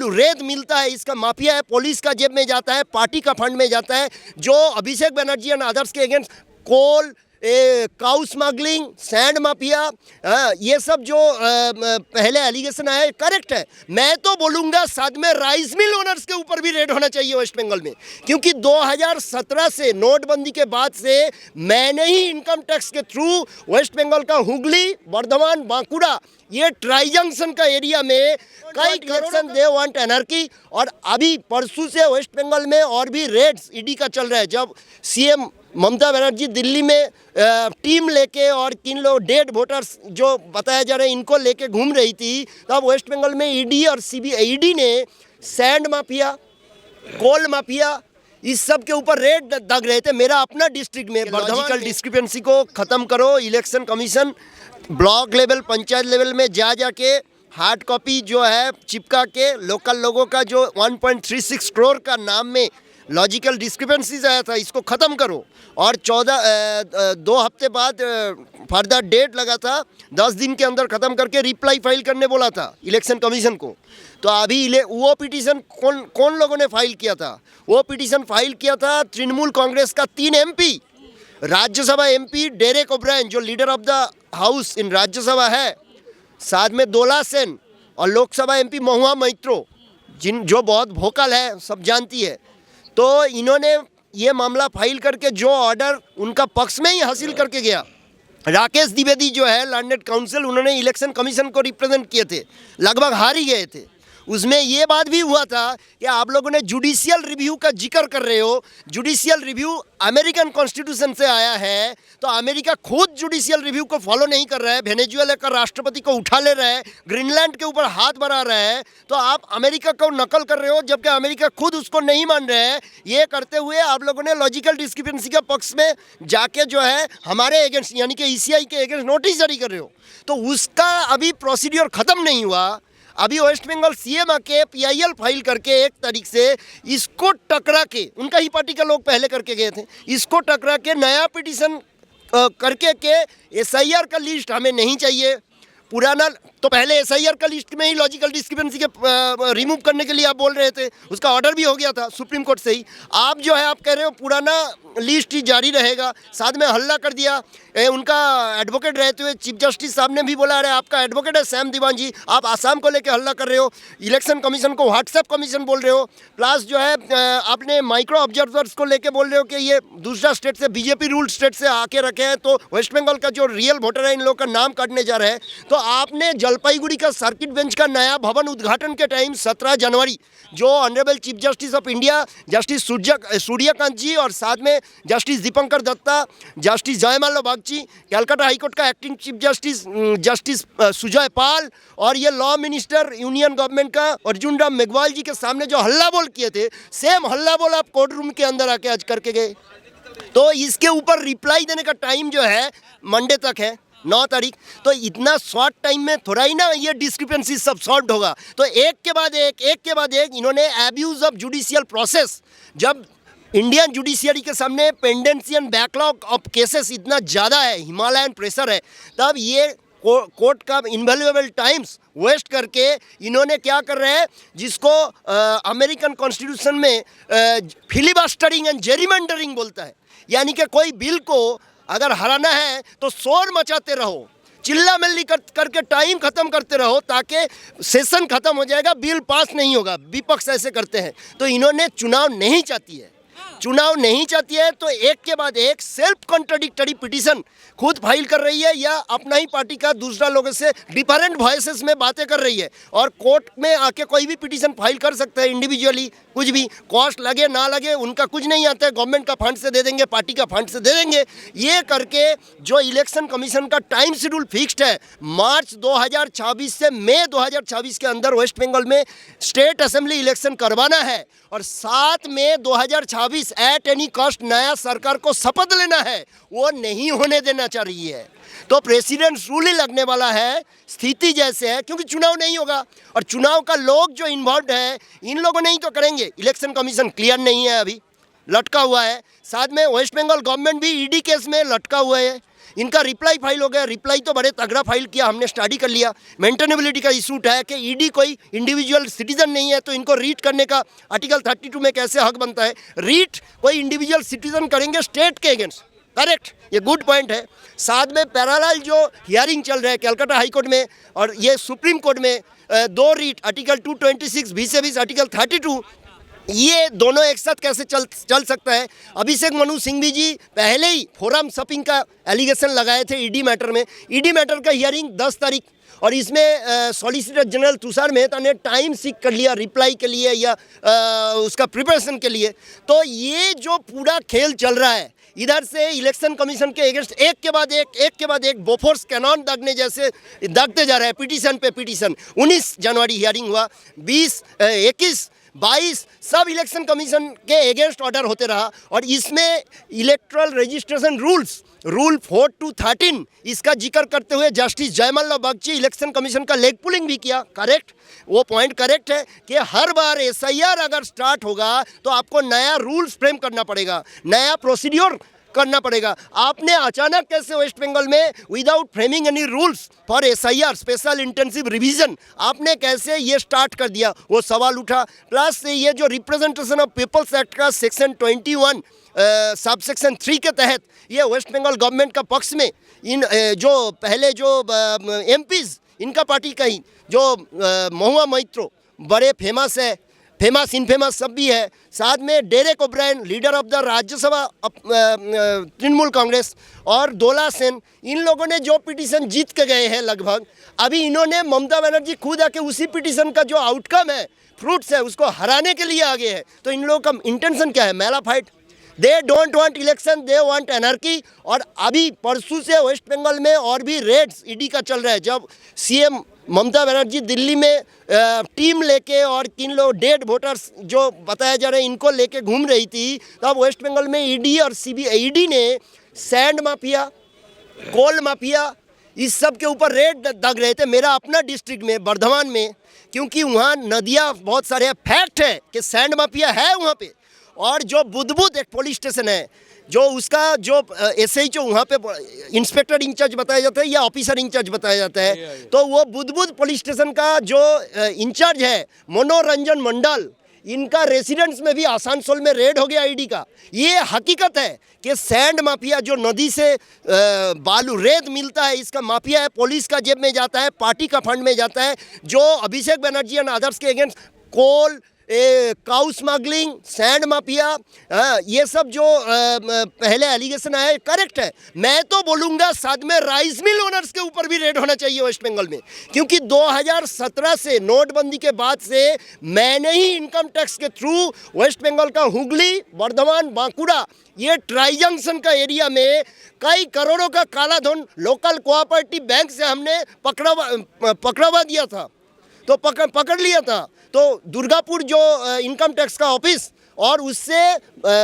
रेत मिलता है, इसका माफिया है, पुलिस का जेब में जाता है, पार्टी का फंड में जाता है, जो अभिषेक बनर्जी एंड अदर्स के अगेंस्ट कोल, काउ स्मगलिंग, सैंड माफिया, ये सब जो पहले एलिगेशन आया करेक्ट है। मैं तो बोलूँगा साथ में राइस मिल ओनर्स के ऊपर भी रेड होना चाहिए वेस्ट बंगाल में, क्योंकि 2017 से नोटबंदी के बाद से मैंने ही इनकम टैक्स के थ्रू वेस्ट बंगाल का हुगली, बर्धमान, बांकुड़ा, ये ट्राई जंक्शन का एरिया में कई कलेक्शन दे वांट एनर्की। और अभी परसों से वेस्ट बंगाल में और भी रेड्स ईडी का चल रहा है। जब सीएम ममता बनर्जी दिल्ली में टीम लेके और किन लोग डेड वोटर्स जो बताया जा रहा है इनको लेके घूम रही थी, तब वेस्ट बंगाल में ईडी और ईडी ने सैंड माफिया, कोल माफिया, इस सब के ऊपर रेड दग रहे थे। मेरा अपना डिस्ट्रिक्ट में लॉजिकल डिस्क्रिपेंसी को ख़त्म करो। Election commission block level, panchayat level में जाके हार्ड कॉपी जो है चिपका के लोकल लोगों का जो 1.36 करोड़ का नाम में लॉजिकल डिस्क्रिपेंसीज आया था, इसको ख़त्म करो। और 2 हफ्ते बाद फर्दर डेट लगा था, 10 दिन के अंदर ख़त्म करके रिप्लाई फाइल करने बोला था इलेक्शन कमीशन को। तो अभी वो पिटीशन कौन लोगों ने फाइल किया था? वो पिटीशन फाइल किया था तृणमूल कांग्रेस का 3 MP, Rajya Sabha MP Derek O'Brien जो leader of the house in Rajya Sabha है, साथ में दोला सेन, और लोकसभा MP महुआ मैत्रो जो बहुत वोकल है, सब जानती है। तो इन्होंने ये मामला फाइल करके जो ऑर्डर उनका पक्ष में ही हासिल करके गया। राकेश द्विवेदी जो है लैंडेड काउंसिल, उन्होंने इलेक्शन कमीशन को रिप्रेजेंट किए थे, लगभग हार ही गए थे। उसमें ये बात भी हुआ था कि आप लोगों ने जुडिशियल रिव्यू का जिक्र कर रहे हो। जुडिशियल रिव्यू अमेरिकन कॉन्स्टिट्यूशन से आया है, तो अमेरिका खुद जुडिशियल रिव्यू को फॉलो नहीं कर रहा है, वेनेजुएला का राष्ट्रपति को उठा ले रहा है, ग्रीनलैंड के ऊपर हाथ बढ़ा रहा है। तो आप अमेरिका को नकल कर रहे हो, जबकि अमेरिका खुद उसको नहीं मान रहे हैं। ये करते हुए आप लोगों ने लॉजिकल डिस्क्रिपेंसी के पक्ष में जाके जो है हमारे अगेंस्ट यानी कि ECI के अगेंस्ट नोटिस जारी कर रहे हो। तो उसका अभी प्रोसीड्योर ख़त्म नहीं हुआ। अभी वेस्ट बंगाल CM आके PIL फाइल करके एक तारीख से इसको टकरा के, उनका ही पार्टी के लोग पहले करके गए थे, इसको टकरा के नया पिटीशन करके के SIR का लिस्ट हमें नहीं चाहिए। पुराना तो पहले SIR का लिस्ट में ही लॉजिकल डिस्क्रिपेंसी के रिमूव करने के लिए आप बोल रहे थे, उसका ऑर्डर भी हो गया था सुप्रीम कोर्ट से ही। आप जो है आप कह रहे हो पुराना लिस्ट ही जारी रहेगा, साथ में हल्ला कर दिया। उनका एडवोकेट रहते हुए चीफ जस्टिस साहब ने भी बोला, अरे आपका एडवोकेट है सैम दीवान जी, आप आसाम को लेकर हल्ला कर रहे हो, इलेक्शन कमीशन को व्हाट्सएप कमीशन बोल रहे हो, प्लस जो है आपने माइक्रो ऑब्जर्वर्स को लेकर बोल रहे हो कि ये दूसरा स्टेट से BJP रूल्ड स्टेट से आके रखे हैं, तो वेस्ट बंगाल का जो रियल वोटर है इन लोग का नाम काटने जा रहे हैं। तो आपने जलपाईगुड़ी का सर्किट बेंच का नया भवन उद्घाटन के टाइम 17 जनवरी जो honourable chief justice of India justice Surya Kant ji और साथ में justice Dipankar Datta, justice Joymalya Bagchi, Calcutta high court का acting chief justice Sujoy Paul और ये लॉ मिनिस्टर यूनियन गवर्नमेंट का अर्जुन राम मेघवाल जी के सामने जो हल्ला बोल किए थे, सेम हल्ला बोल आप कोर्ट रूम के अंदर आके आज करके गए। तो इसके ऊपर रिप्लाई देने का टाइम जो है मंडे तक है, 9 तारीख। तो इतना शॉर्ट टाइम में थोड़ा ही ना ये डिस्क्रिपेंसी सब सॉल्व होगा। तो एक के बाद एक इन्होंने एब्यूज ऑफ जुडिशियल प्रोसेस, जब इंडियन जुडिशियरी के सामने pendency and backlog of cases इतना ज़्यादा है, हिमालयन प्रेशर है, तब ये कोर्ट का इनवैल्यूएबल टाइम्स वेस्ट करके इन्होंने क्या कर रहे हैं, जिसको अमेरिकन कॉन्स्टिट्यूशन में फिलिबस्टरिंग एंड जेरिमेंडरिंग बोलता है। यानी कि कोई बिल को अगर हराना है तो शोर मचाते रहो, चिल्ला मिल्ली करके टाइम खत्म करते रहो, ताकि सेशन खत्म हो जाएगा, बिल पास नहीं होगा। विपक्ष ऐसे करते हैं। तो इन्होंने चुनाव नहीं चाहती है, तो एक के बाद एक सेल्फ कॉन्ट्राडिक्टरी पिटीशन खुद फाइल कर रही है, या अपना ही पार्टी का दूसरा लोगों से डिफरेंट वॉइसेस में बातें कर रही है। और कोर्ट में आके कोई भी पिटीशन फाइल कर सकता है इंडिविजुअली, कुछ भी, कॉस्ट लगे ना लगे उनका कुछ नहीं आता है, गवर्नमेंट का फंड से दे देंगे, पार्टी का फंड से दे देंगे। ये करके जो इलेक्शन कमीशन का टाइम शेड्यूल फिक्स्ड है, मार्च 2026 से मई 2026 के अंदर वेस्ट बंगाल में स्टेट असेंबली इलेक्शन करवाना है, और 7 मई 2026 एट एनी कॉस्ट नया सरकार को शपथ लेना है, वो नहीं होने देना चाह रही है। तो प्रेसिडेंट रूल ही लगने वाला है, स्थिति जैसे है, क्योंकि चुनाव नहीं होगा और चुनाव का लोग जो इन्वॉल्व है इन लोगों ने ही तो करेंगे। इलेक्शन कमीशन क्लियर नहीं है, अभी लटका हुआ है, साथ में वेस्ट बंगाल गवर्नमेंट भी ईडी केस में लटका हुआ है। इनका रिप्लाई फाइल हो गया, रिप्लाई तो बड़े तगड़ा फाइल किया, हमने स्टडी कर लिया। मेंटेनेबिलिटी का इशू उठाया कि ईडी कोई इंडिविजुअल सिटीजन नहीं है, तो इनको रीट करने का आर्टिकल 32 में कैसे हक बनता है। रीट कोई इंडिविजुअल सिटीजन करेंगे स्टेट के अगेंस्ट, करेक्ट, ये गुड पॉइंट है। साथ में पैरेलल जो हियरिंग चल रहा है कलकत्ता हाई कोर्ट में और ये सुप्रीम कोर्ट में, दो रीट आर्टिकल 226 20 आर्टिकल 32, ये दोनों एक साथ कैसे चल सकता है। अभिषेक मनु सिंघवी जी पहले ही फोरम शॉपिंग का एलिगेशन लगाए थे ईडी मैटर में। ईडी मैटर का हियरिंग 10 तारीख, और इसमें सॉलिसिटर जनरल तुषार मेहता ने टाइम सीख कर लिया रिप्लाई के लिए या उसका प्रिपरेशन के लिए। तो ये जो पूरा खेल चल रहा है, इधर से इलेक्शन कमीशन के अगेंस्ट एक के बाद एक बोफोर्स कैनॉन दागने जैसे दागते जा रहा है, पिटीशन पे पिटीशन। 19 जनवरी हियरिंग हुआ, 20, 21, 22 सब इलेक्शन कमीशन के अगेंस्ट ऑर्डर होते रहा। और इसमें इलेक्ट्रल रजिस्ट्रेशन रूल 4 to 13 इसका जिक्र करते हुए जस्टिस जयमल्ला बगची इलेक्शन कमीशन का लेग पुलिंग भी किया। करेक्ट, वो पॉइंट करेक्ट है कि हर बार एसआईआर अगर स्टार्ट होगा तो आपको नया रूल्स फ्रेम करना पड़ेगा, नया प्रोसीड्योर करना पड़ेगा। आपने अचानक कैसे वेस्ट बंगाल में without framing any rules for SIR special intensive revision आपने कैसे ये स्टार्ट कर दिया, वो सवाल उठा। प्लस ये जो रिप्रेजेंटेशन ऑफ पीपल्स एक्ट का सेक्शन 21 सबसेक्शन 3 के तहत ये वेस्ट बंगाल गवर्नमेंट का पक्ष में इन जो पहले जो एमपीज इनका पार्टी का ही जो महुआ मैत्रो बड़े फेमस है, फेमस इनफेमस सब भी है। साथ में Derek O'Brien leader of the Rajya Sabha Trinamool Congress और दोला सेन, इन लोगों ने जो पिटीशन जीत के गए हैं लगभग, अभी इन्होंने ममता बनर्जी खुद आके उसी पिटीशन का जो आउटकम है, फ्रूट्स है, उसको हराने के लिए आगे है। तो इन लोगों का इंटेंशन क्या है, मेला fight. They don't want election, they want anarchy. और अभी परसों से वेस्ट बंगाल में और भी रेड्स ईडी का चल रहा है। जब सीएम ममता बनर्जी दिल्ली में टीम लेके और किन लोग डेड वोटर्स जो बताया जा रहा है इनको लेके घूम रही थी, तब वेस्ट बंगाल में ईडी और ईडी ने सैंड माफिया, कोल माफिया, इस सब के ऊपर रेड दाग रहे थे। मेरा अपना डिस्ट्रिक्ट में बर्धमान में, क्योंकि वहाँ नदियाँ बहुत सारे, फैक्ट है कि सैंड माफिया है वहाँ पे। और जो बुदबुद एक पुलिस स्टेशन है, जो उसका जो एसएचओ वहाँ पे इंस्पेक्टर इंचार्ज बताया जाता है या ऑफिसर इंचार्ज बताया जाता है, तो वो बुदबुद पुलिस स्टेशन का जो इंचार्ज है मनोरंजन मंडल, इनका रेसिडेंस में भी आसानसोल में रेड हो गया ईडी का। ये हकीकत है कि सैंड माफिया जो नदी से बालू रेत मिलता है, इसका माफिया है, पुलिस का जेब में जाता है, पार्टी का फंड में जाता है। जो अभिषेक बनर्जी एंड अदर्स के अगेंस्ट कोल, काउ स्मगलिंग, सैंड माफिया, ये सब जो पहले एलिगेशन आया करेक्ट है। मैं तो बोलूँगा साथ में राइस मिल ओनर्स के ऊपर भी रेड होना चाहिए वेस्ट बंगाल में, क्योंकि 2017 से नोटबंदी के बाद से मैंने ही इनकम टैक्स के थ्रू वेस्ट बंगाल का हुगली, बर्धमान, बांकुड़ा, ये ट्राई जंक्शन का एरिया में कई करोड़ों का काला धन लोकल कोऑपरेटिव बैंक से हमने पकड़वा दिया था, तो पकड़ लिया था। तो दुर्गापुर जो इनकम टैक्स का ऑफिस और उससे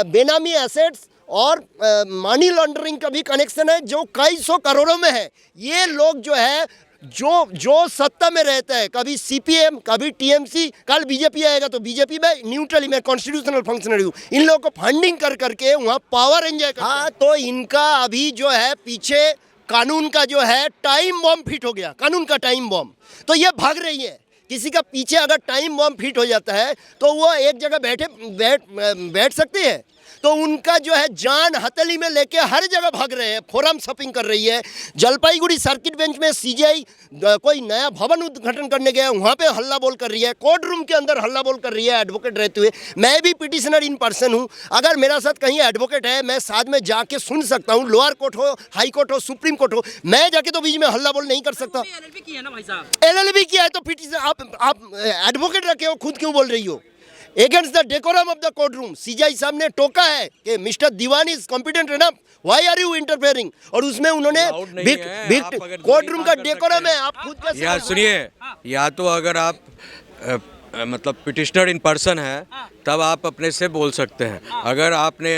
बेनामी एसेट्स और मनी लॉन्ड्रिंग का भी कनेक्शन है जो कई सौ करोड़ों में है। ये लोग जो है जो सत्ता में रहता है, कभी सीपीएम, कभी टीएमसी, कल बीजेपी आएगा तो बीजेपी में न्यूट्रली, मैं कॉन्स्टिट्यूशनल फंक्शनरी हूँ, इन लोगों को फंडिंग कर करके वहाँ पावर एंजॉय करते हैं। हाँ, तो इनका अभी जो है पीछे कानून का जो है टाइम बॉम्ब फिट हो गया, कानून का टाइम बॉम्ब। तो ये भाग रही है। किसी का पीछे अगर टाइम बॉम्ब फिट हो जाता है तो वो एक जगह बैठ सकते हैं। तो उनका जो है जान हथेली में लेके हर जगह भाग रहे हैं, फोरम शॉपिंग कर रही है। जलपाईगुड़ी सर्किट बेंच में सीजीआई कोई नया भवन उद्घाटन करने गया, वहाँ पे हल्ला बोल कर रही है, कोर्ट रूम के अंदर हल्ला बोल कर रही है एडवोकेट रहते हुए। मैं भी पिटिशनर इन पर्सन हूँ, अगर मेरा साथ कहीं एडवोकेट है मैं साथ में जाके सुन सकता हूँ, लोअर कोर्ट हो, हाई कोर्ट हो, सुप्रीम कोर्ट हो, मैं जाके तो बीच में हल्ला बोल नहीं कर सकता। एलएलबी किया ना भाई साहब, एलएलबी किया है तो पिटिशन आप एडवोकेट रखे हो, खुद क्यों बोल रही हो? Against the decorum of the courtroom, CJI साहब ने टोका है कि mister Diwani is competent enough, why are you interfering? और उसमें उन्होंने कोर्ट रूम का डेकोरम है, आप खुद कैसे? यार सुनिए, या तो अगर आप मतलब पिटिशनर इन पर्सन है तब आप अपने से बोल सकते हैं। अगर आपने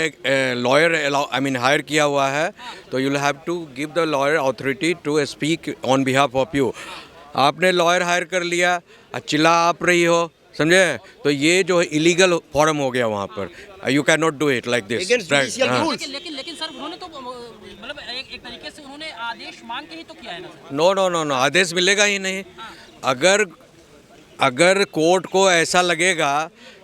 लॉयर हायर किया हुआ है तो you will have to give the lawyer authority to speak on behalf of you. आपने लॉयर हायर कर लिया, चिल्ला आप रही हो, समझे? तो ये जो है इलीगल फॉर्म हो गया वहाँ पर। You can not do it like this. लेकिन सर उन्होंने तो मतलब एक तरीके से उन्होंने आदेश मांग के ही तो किया है ना sir. No no no no, आदेश मिलेगा ही नहीं। अगर अगर कोर्ट को ऐसा लगेगा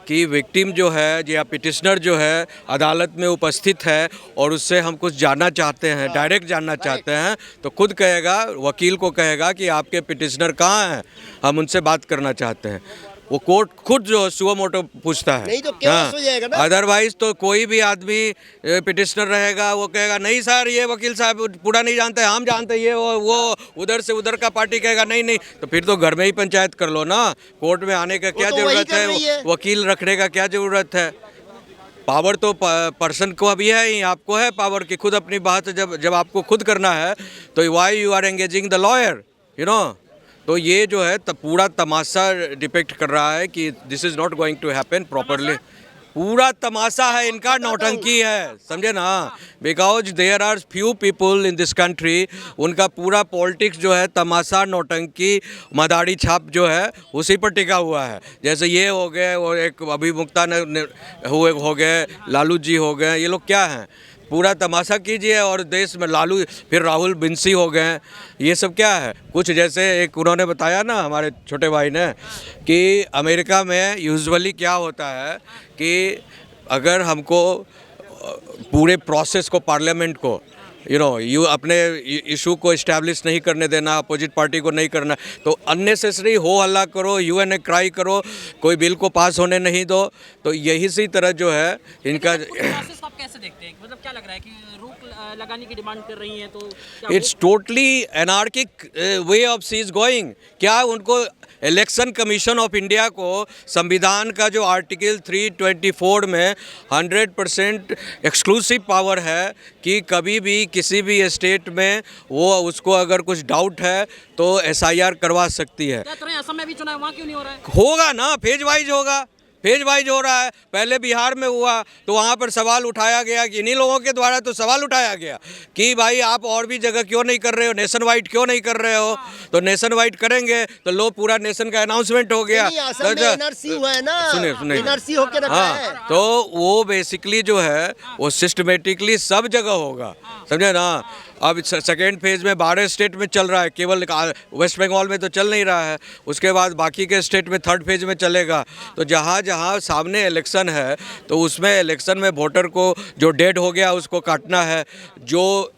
कि विक्टिम जो है या पिटिशनर जो है अदालत में उपस्थित है और उससे हम कुछ जानना चाहते हैं, डायरेक्ट जानना चाहते हैं, तो खुद कहेगा, वकील को कहेगा कि आपके पिटिशनर कहाँ हैं, हम उनसे बात करना चाहते हैं। वो कोर्ट खुद जो सुओ मोटो पूछता है। नहीं तो chaos हो जाएगा ना। अदरवाइज तो कोई भी आदमी पिटिशनर रहेगा, वो कहेगा नहीं सर ये वकील साहब पूरा नहीं जानते, हम जानते हैं, ये वो उधर से उधर का पार्टी कहेगा नहीं नहीं, तो फिर तो घर में ही पंचायत कर लो ना। कोर्ट में आने का क्या तो वही ज़रूरत कर रही है। है, वकील रखने का क्या ज़रूरत है। पावर तो पर्सन को अभी है ही, आपको है पावर कि खुद अपनी बात जब आपको खुद करना है तो why you are engaging the lawyer, you know. तो ये जो है पूरा तमाशा डिपेक्ट कर रहा है कि this is not going to happen properly. पूरा तमाशा है इनका, नौटंकी है, समझे ना। Because there are few people in this country, उनका पूरा पॉलिटिक्स जो है तमाशा, नौटंकी, मदारी छाप जो है उसी पर टिका हुआ है। जैसे ये हो गए और एक अभी मुक्ता हुए हो गए, लालू जी हो गए, ये लोग क्या हैं, पूरा तमाशा कीजिए। और देश में लालू, फिर राहुल बिंसी हो गए, ये सब क्या है। कुछ जैसे एक उन्होंने बताया ना हमारे छोटे भाई ने कि अमेरिका में यूजुअली क्या होता है कि अगर हमको पूरे प्रोसेस को, पार्लियामेंट को यू अपने इशू को इस्टेब्लिश नहीं करने देना, अपोजिट पार्टी को नहीं करना, तो अननेसेसरी हो हल्ला करो, यूएनए क्राई करो, कोई बिल को पास होने नहीं दो। तो यही सी तरह जो है इनका। प्रोसेस आप कैसे देखते हैं, मतलब क्या लग रहा है कि रोक लगाने की डिमांड कर रही हैं तो it's totally anarchic way of see is going. क्या उनको इलेक्शन कमीशन ऑफ इंडिया को संविधान का जो आर्टिकल 324 में 100% एक्सक्लूसिव पावर है कि कभी भी किसी भी स्टेट में वो उसको अगर कुछ डाउट है तो एसआईआर करवा सकती है। क्या तुरंत असम में भी चुनाव वहाँ क्यों नहीं हो रहा है? होगा ना, फेज वाइज होगा, फेज वाइज हो रहा है। पहले बिहार में हुआ तो वहाँ पर सवाल उठाया गया कि इन्हीं लोगों के द्वारा तो सवाल उठाया गया कि भाई आप और भी जगह क्यों नहीं कर रहे हो, नेशन वाइड क्यों नहीं कर रहे हो। तो नेशन वाइड करेंगे तो लो, पूरा नेशन का अनाउंसमेंट हो गया। असम में एनआरसी हुआ है ना, सुनिए एनआरसी होके रखा है। हाँ, तो वो बेसिकली जो है वो सिस्टमेटिकली सब जगह होगा, समझे ना। अब सेकेंड फेज में 12 स्टेट में चल रहा है, केवल वेस्ट बंगाल में तो चल नहीं रहा है। उसके बाद बाकी के स्टेट में थर्ड फेज में चलेगा। तो जहाँ जहाँ सामने इलेक्शन है तो उसमें इलेक्शन में वोटर को जो डेड हो गया उसको काटना है, जो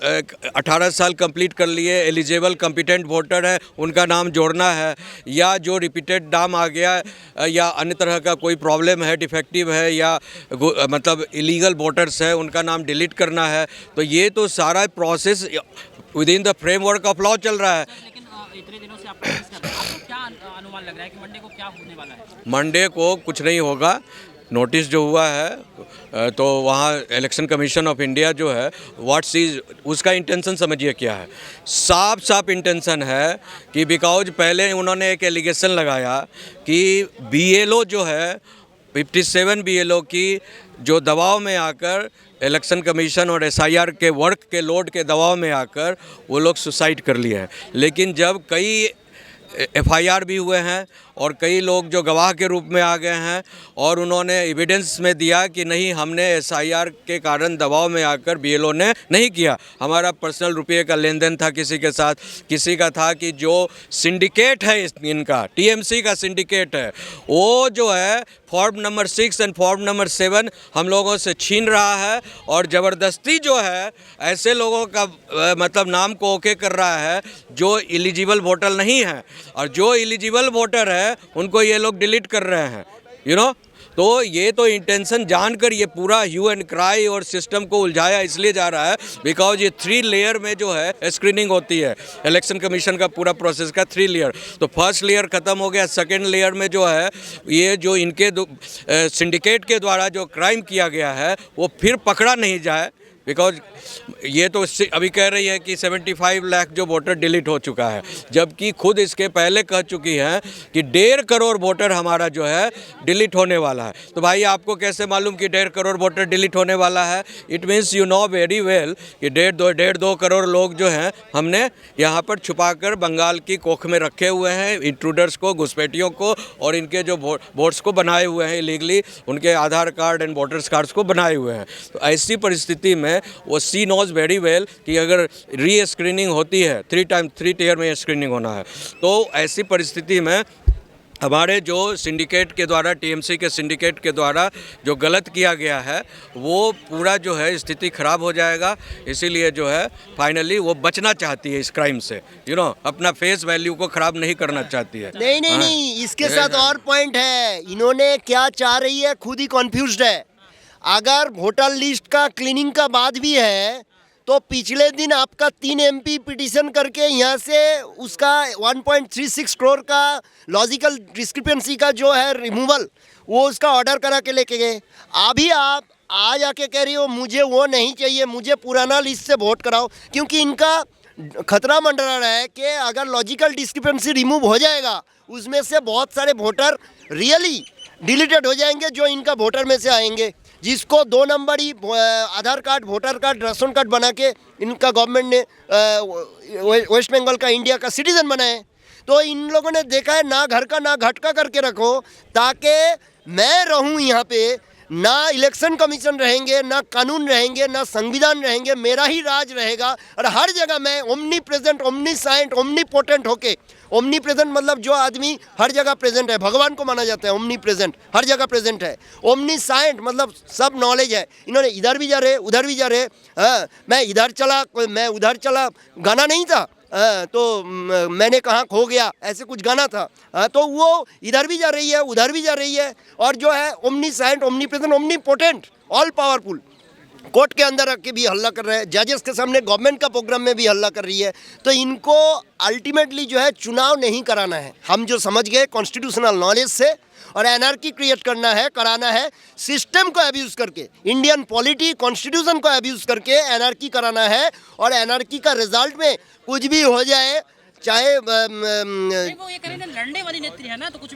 18 साल कंप्लीट कर लिए एलिजिबल कॉम्पिटेंट वोटर है उनका नाम जोड़ना है, या जो रिपीटेड नाम आ गया या अन्य तरह का कोई प्रॉब्लम है, डिफेक्टिव है या मतलब इलीगल वोटर्स है उनका नाम डिलीट करना है। तो ये तो सारा process with in the framework of law चल रहा है। लेकिन इतने दिनों से आप प्रैक्टिस कर रहे हैं, आपको क्या अनुमान लग रहा है कि मंडे को क्या होने वाला है? मंडे को कुछ नहीं होगा। नोटिस जो हुआ है तो वहाँ इलेक्शन कमीशन ऑफ इंडिया जो है व्हाट्स इज उसका इंटेंशन समझिए क्या है। साफ साफ इंटेंशन है कि बिकॉज पहले उन्होंने एक एलिगेशन लगाया कि बीएलओ जो है 57 बीएलओ की जो दबाव में आकर इलेक्शन कमीशन और एसआईआर के वर्क के लोड के दबाव में आकर वो लोग सुसाइड कर लिए हैं। लेकिन जब कई एफआईआर भी हुए हैं और कई लोग जो गवाह के रूप में आ गए हैं और उन्होंने एविडेंस में दिया कि नहीं हमने एसआईआर के कारण दबाव में आकर बीएलओ ने नहीं किया, हमारा पर्सनल रुपये का लेन देन था किसी के साथ, किसी का था कि जो सिंडिकेट है इनका टीएमसी का सिंडिकेट है वो जो है form number 6 and form number 7 हम लोगों से छीन रहा है और ज़बरदस्ती जो है ऐसे लोगों का मतलब नाम को ओके कर रहा है जो एलिजिबल वोटर नहीं है, और जो एलिजिबल वोटर है उनको ये लोग डिलीट कर रहे हैं, यू नो। तो ये तो इंटेंशन जानकर ये पूरा ह्यू एंड क्राई और सिस्टम को उलझाया इसलिए जा रहा है बिकॉज ये 3 लेयर में जो है स्क्रीनिंग होती है इलेक्शन कमीशन का पूरा प्रोसेस का 3 लेयर। तो फर्स्ट लेयर ख़त्म हो गया, सेकेंड लेयर में जो है ये जो इनके सिंडिकेट के द्वारा जो क्राइम किया गया है वो फिर पकड़ा नहीं जाए। बिकॉज ये तो अभी कह रही है कि 75 लाख जो वोटर डिलीट हो चुका है, जबकि खुद इसके पहले कह चुकी हैं कि 1.5 करोड़ वोटर हमारा जो है डिलीट होने वाला है। तो भाई आपको कैसे मालूम कि 1.5 करोड़ वोटर डिलीट होने वाला है? It means you know very well कि 1.5-2 करोड़ लोग जो हैं हमने यहाँ पर छुपाकर बंगाल की कोख में रखे हुए हैं, इंट्रूडर्स को, घुसपैठियों को, और इनके जो वोट्स को बनाए हुए हैं इलीगली, उनके आधार कार्ड एंड वोटर्स कार्ड्स को बनाए हुए हैं। तो ऐसी परिस्थिति में हैं वो सी नोज वेरी वेल कि अगर री स्क्रीनिंग होती है 3 टीयर में स्क्रीनिंग होना है, तो ऐसी परिस्थिति में हमारे जो सिंडिकेट के द्वारा टीएमसी के सिंडिकेट के द्वारा जो गलत किया गया है वो पूरा जो है स्थिति खराब हो जाएगा। इसीलिए जो है फाइनली वो बचना चाहती है इस क्राइम से, अपना फेस वैल्यू को खराब नहीं करना चाहती है। नहीं, इसके साथ और पॉइंट है, इन्होंने क्या चाह रही है खुद ही कॉन्फ्यूज्ड है। अगर वोटर लिस्ट का क्लीनिंग का बाद भी है तो पिछले दिन आपका 3 MP पिटीशन करके यहाँ से उसका 1.36 करोड़ का लॉजिकल डिस्क्रिपेंसी का जो है रिमूवल, वो उसका ऑर्डर करा के लेके गए। अभी आप आज आके कह रही हो मुझे वो नहीं चाहिए, मुझे पुराना लिस्ट से वोट कराओ, क्योंकि इनका खतरा मंडरा रहा है कि अगर लॉजिकल डिस्क्रिपेंसी रिमूव हो जाएगा उसमें से बहुत सारे वोटर रियली डिलीटेड हो जाएंगे जो इनका वोटर में से आएंगे, जिसको 2 नंबरी Aadhaar card, voter card, ration card बना के इनका गवर्नमेंट ने वेस्ट बंगाल का इंडिया का सिटीजन बनाए। तो इन लोगों ने देखा है ना घर का ना घटका करके रखो, ताकि मैं रहूं यहाँ पे, ना इलेक्शन कमीशन रहेंगे, ना कानून रहेंगे, ना संविधान रहेंगे, मेरा ही राज रहेगा और हर जगह मैं omnipresent, omniscient, omnipotent होके, ओमनी प्रेजेंट मतलब जो आदमी हर जगह प्रेजेंट है, भगवान को माना जाता है, ओमनी प्रेजेंट हर जगह प्रेजेंट है। ओमनी साइंट मतलब सब नॉलेज है। इन्होंने इधर भी जा रहे उधर भी जा रहे, मैं इधर चला मैं उधर चला, गाना नहीं था तो मैंने कहाँ खो गया, ऐसे कुछ गाना था, तो वो इधर भी जा रही है उधर भी जा रही है। और जो है omniscient, omnipresent, omnipotent, all powerful, court के अंदर रख के भी हल्ला कर रहे हैं, जजेस के सामने गवर्नमेंट का प्रोग्राम में भी हल्ला कर रही है। तो इनको अल्टीमेटली जो है चुनाव नहीं कराना है, हम जो समझ गए कॉन्स्टिट्यूशनल नॉलेज से, और एनआरकी क्रिएट कराना है सिस्टम को अब्यूज़ करके, इंडियन पॉलिटी कॉन्स्टिट्यूशन को अब्यूज़ करके एनआरकी कराना है। और एनआरकी का रिजल्ट में कुछ भी हो जाए, चाहे नहीं, वो ये कह रहे हैं ना, लड़ने वाली नेत्री है ना, तो कुछ